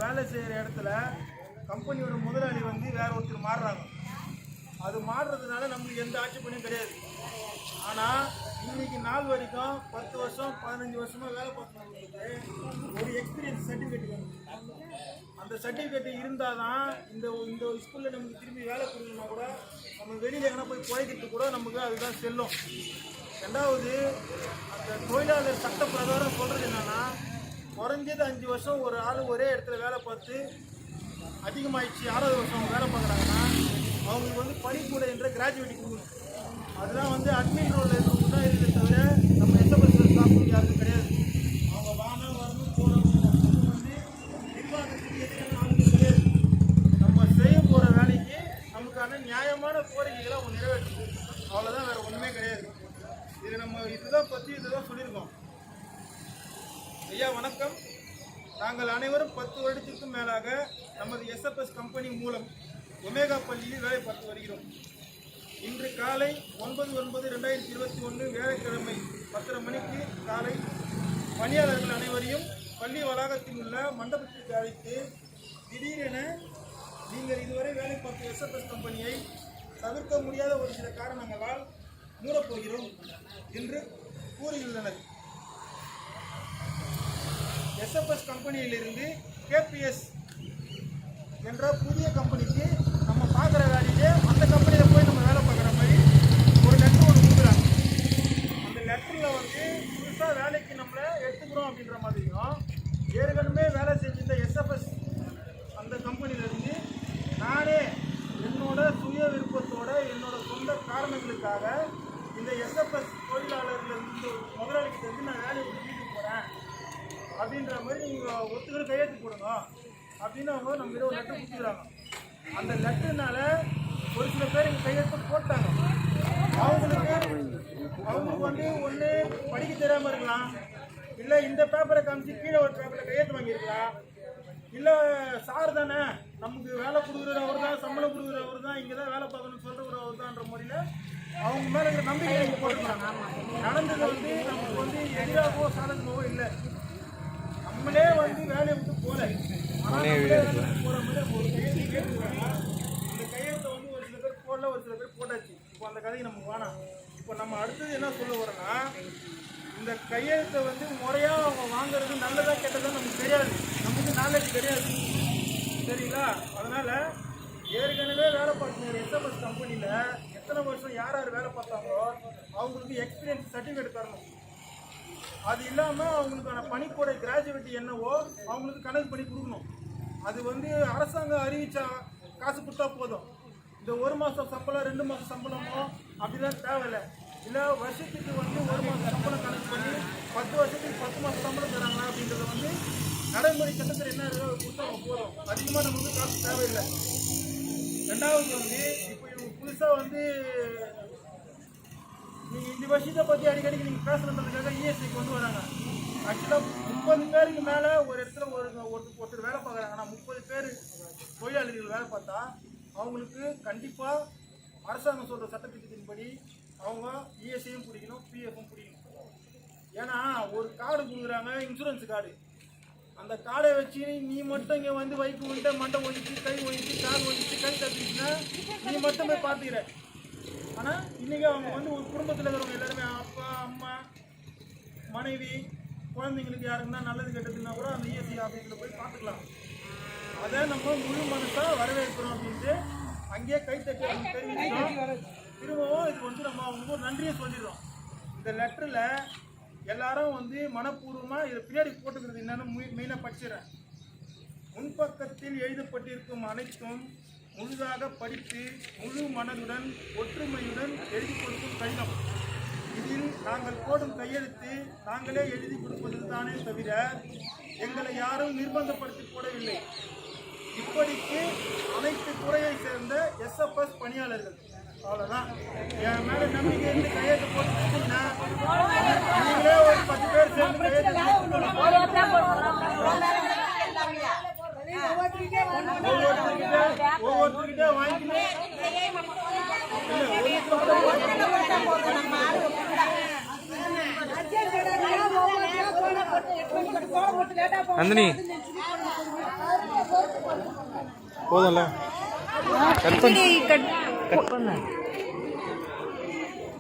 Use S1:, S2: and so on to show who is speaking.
S1: வேலை செய்கிற இடத்துல கம்பெனியோட முதலாளி வந்து வேற ஒருத்தர் மாறுறாங்க. அது மாறுறதுனால நம்மளுக்கு எந்த ஆட்சேபனையும் கிடையாது. ஆனால் இன்னைக்கு நாள் வரைக்கும் 10 வருஷம் 15 வருஷமாக வேலை பார்த்தவங்களுக்கு ஒரு எக்ஸ்பீரியன்ஸ் சர்டிஃபிகேட் வேணும். அந்த சர்டிஃபிகேட் இருந்தால் தான் இந்த இந்த ஸ்கூலில் நமக்கு திரும்பி வேலை கொடுக்கணும்னா கூட நம்ம வெளியில் எங்கன்னா போய் குறைக்கிறதுக்கு கூட நமக்கு அதுதான் செல்லும். ரெண்டாவது, அந்த தொழிலாளர் சட்ட பிரகாரம் சொல்கிறது என்னென்னா, குறைஞ்சது 5 வருஷம் ஒரு ஆள் ஒரே இடத்துல வேலை பார்த்து அதிகமாகிடுச்சு 6வது வருஷம் அவங்க வேலை பார்க்குறாங்கன்னா அவங்களுக்கு வந்து பணிக்கூட என்ற கிராஜுவேட்டி கொடுக்கணும். அதுதான் வந்து அட்மின் ரோலில் இருக்கிறவங்க தான் இருக்குது தவிர நம்ம எஸ்எம்எஸ் ஸ்டாஃப் யாருக்கும் கிடையாது. அவங்க வரணும் போகணும் வந்து நிர்வாகத்துக்கு எதிரான ஆளுங்க கிடையாது. நம்ம செய்ய போகிற வேலைக்கு நமக்கான நியாயமான கோரிக்கைகளை அவங்க நிறைவேற்றுது. அவ்வளோதான், வேறு ஒன்றுமே கிடையாது. இது நம்ம இதுதான் சொல்லியிருக்கோம். ஐயா வணக்கம். நாங்கள் அனைவரும் 10 வருடத்திற்கும் மேலாக நமது எஸ்எஃப்எஸ் கம்பெனி மூலம் ஒமேகா பள்ளியில் வேலை பார்த்து வருகிறோம். இன்று காலை 9/9/2021 வியாழக்கிழமை 10:30 மணிக்கு காலை பணியாளர்கள் அனைவரையும் பள்ளி வளாகத்தில் உள்ள மண்டபத்திற்கு அழைத்து திடீரென நீங்கள் இதுவரை வேலை பார்த்த எஸ்எஃப்எஸ் கம்பெனியை தவிர்க்க முடியாத ஒரு சில காரணங்களால் மூடப்போகிறோம் என்று கூறியுள்ளனர். எஸ்எஃப்எஸ் கம்பெனியிலிருந்து கேபிஎஸ் என்ற புதிய கம்பெனிக்கு நம்ம பார்க்குற வேலையிலே அந்த கம்பெனியில் போய் நம்ம வேலை பார்க்குற மாதிரி ஒரு லெட்டர் ஒன்று கொடுக்குறாங்க. அந்த லெட்டரில் வந்து புதுசாக வேலைக்கு நம்மளை எடுத்துக்கிறோம் அப்படின்ற மாதிரியும், ஏற்கனவே வேலை செஞ்சிருந்த எஸ்எஃப்எஸ் அந்த கம்பெனியிலேருந்து நானே என்னோட சுய விருப்பத்தோட என்னோட சொந்த காரணங்களுக்காக இந்த எஸ்எஃப்எஸ் தொழிலாளர்லேருந்து முதலாளிகிட்டேருந்து நான் வேலையை வீட்டுக்கு போகிறேன் அப்படின்ற மாதிரி நீங்கள் ஒத்துக்கிற கையெழுத்து போடுங்க அப்படின்னு அவங்க நம்ம கிட்ட ஒரு லெட்டர் கொடுத்துக்கிறாங்க. அந்த லெட்டர்னால ஒரு சில பேர் எங்கள் கையெழுத்து போட்டாங்க. அவங்களுக்கு வந்து ஒன்று படிக்க தெரியாமல் இருக்கலாம், இல்லை இந்த பேப்பரை காமிச்சு கீழே ஒரு பேப்பரில் கையெழுத்து வாங்கியிருக்கலாம், இல்லை சார் தானே நமக்கு வேலை கொடுக்குற அவர் தான், சம்பளம் கொடுக்குற அவர் தான், இங்கே தான் வேலை பார்க்கணும்னு சொல்கிற அவர் தான்ன்ற முறையில் அவங்க மேலே இருக்கிற நம்பிக்கை இங்கே போட்டுருக்காங்க. நடந்தது வந்து நமக்கு வந்து எதிராகவோ சாதகமாகவோ இல்லை. நம்மளே வந்து வேலையை விட்டு போகல, ஆனால் போகிற மாதிரி ஒரு கையெழுத்து கேட்டுருக்காங்க. அந்த கையெழுத்தை வந்து ஒரு சில பேர் போடல, ஒரு சில பேர் போட்டாச்சு. இப்போ அந்த கதைக்கு நம்ம வேணாம். இப்போ நம்ம அடுத்தது என்ன சொல்ல வரோன்னா, இந்த கையெழுத்தை வந்து முறையாக அவங்க வாங்குறது நல்லதாக கெட்டதாக நமக்கு தெரியாது, நமக்கு நாலேஜ் கிடையாது, சரிங்களா? அதனால் ஏற்கனவே வேலை பார்க்குற எஸ்எஃப்எஸ் கம்பெனியில் எத்தனை வருஷம் யார் யார் வேலை பார்த்தாங்களோ அவங்களுக்கு எக்ஸ்பீரியன்ஸ் சர்டிஃபிகேட் தரணும். அது இல்லாமல் அவங்களுக்கான பணிக்கூட கிராஜுவேட்டி என்னவோ அவங்களுக்கு கணக்கு பண்ணி கொடுக்கணும். அது வந்து அரசாங்கம் அறிவிச்சா காசு கொடுத்தா போதும். இந்த 1 மாதம் சம்பளம் 2 மாதம் சம்பளமோ அப்படிலாம் தேவையில்லை. இல்லை வருஷத்துக்கு வந்து 1 மாதம் சம்பளம் கணக்கு பண்ணி 10 வருஷத்துக்கு 10 மாதம் சம்பளம் தராங்களா அப்படின்றத வந்து நடைமுறை சட்டத்தில் என்ன இருக்கோ அதை கொடுத்தா போதும். அதிகமாக நமக்கு காசு தேவையில்லை. ரெண்டாவது வந்து இப்போ இவங்க புதுசாக வந்து நீங்கள் இந்த விஷயத்தை பற்றி அடிக்கடிக்கு நீங்கள் பேசணுன்றதுக்காக இஎஸ்ஐக்கு வந்து வராங்க. ஆக்சுவலாக 30 பேருக்கு மேலே ஒரு இடத்துல ஒருத்தர் வேலை பார்க்குறாங்கன்னா 30 பேர் தொழிலாளிகள் வேலை பார்த்தா அவங்களுக்கு கண்டிப்பாக அரசாங்கம் சொல்கிற சட்டத்திட்டத்தின்படி அவங்க இஎஸ்ஐயும் பிடிக்கணும், பிஎஃப்பும் பிடிக்கணும். ஏன்னா ஒரு கார்டு கொடுக்குறாங்க, இன்சூரன்ஸ் கார்டு. அந்த கார்டை வச்சு நீ மட்டும் இங்கே வந்து வைப்பு விட்டு மண்டை ஒழிச்சு கை ஒழிச்சு கால் ஒழிச்சு கை தட்டிச்சுன்னா நீ மட்டும் போய் பார்த்துக்கிற. ஆனால் இன்றைக்கி அவங்க வந்து ஒரு குடும்பத்தில் இருக்கிறவங்க எல்லாருமே அப்பா அம்மா மனைவி குழந்தைங்களுக்கு யாருக்குன்னா நல்லது கெட்டதுன்னா கூட அந்த இஎஸ்ஐ ஆஃபீஸில் போய் பார்த்துக்கலாம். அதை நம்ம முழு மனசாக வரவேற்கிறோம் அப்படின்ட்டு அங்கேயே கைத்தட்டி அவங்க தெரிவிக்கிறோம். திரும்பவும் இது வந்து நம்ம அவங்களுக்கு ஒரு நன்றியை சொல்லிடுறோம். இந்த லெட்டரில் எல்லாரும் வந்து மனப்பூர்வமாக இதை பின்னாடி போட்டுக்கிறது என்னென்னு மெயினாக படிச்சிடறேன். முன்பக்கத்தில் எழுதப்பட்டிருக்கும் அனைத்தும் முழுதாக படித்து முழு மனதுடன் ஒற்றுமையுடன் எழுதி கொடுக்கும் கடிதம். இதில் நாங்கள் போடும் கையெழுத்து நாங்களே எழுதி கொடுப்பது தானே தவிர எங்களை யாரும் நிர்பந்தப்படுத்தி போடவில்லை. இப்படிக்கு அனைத்து துறையை சேர்ந்த எஸ்எஃப்எஸ் பணியாளர்கள். அவ்வளோதான். என் மேலே நம்பிக்கை இருந்து கையெழுத்து போட்டுன்னா நீங்களே ஒரு 10 பேர் சேர்ந்து கையெழுத்து ஒவ்வொருத்தருக்கிட்ட வாங்கிக்கணும்.
S2: நந்தினி போதும்ல கட் பண்ணு
S3: கட் பண்ணு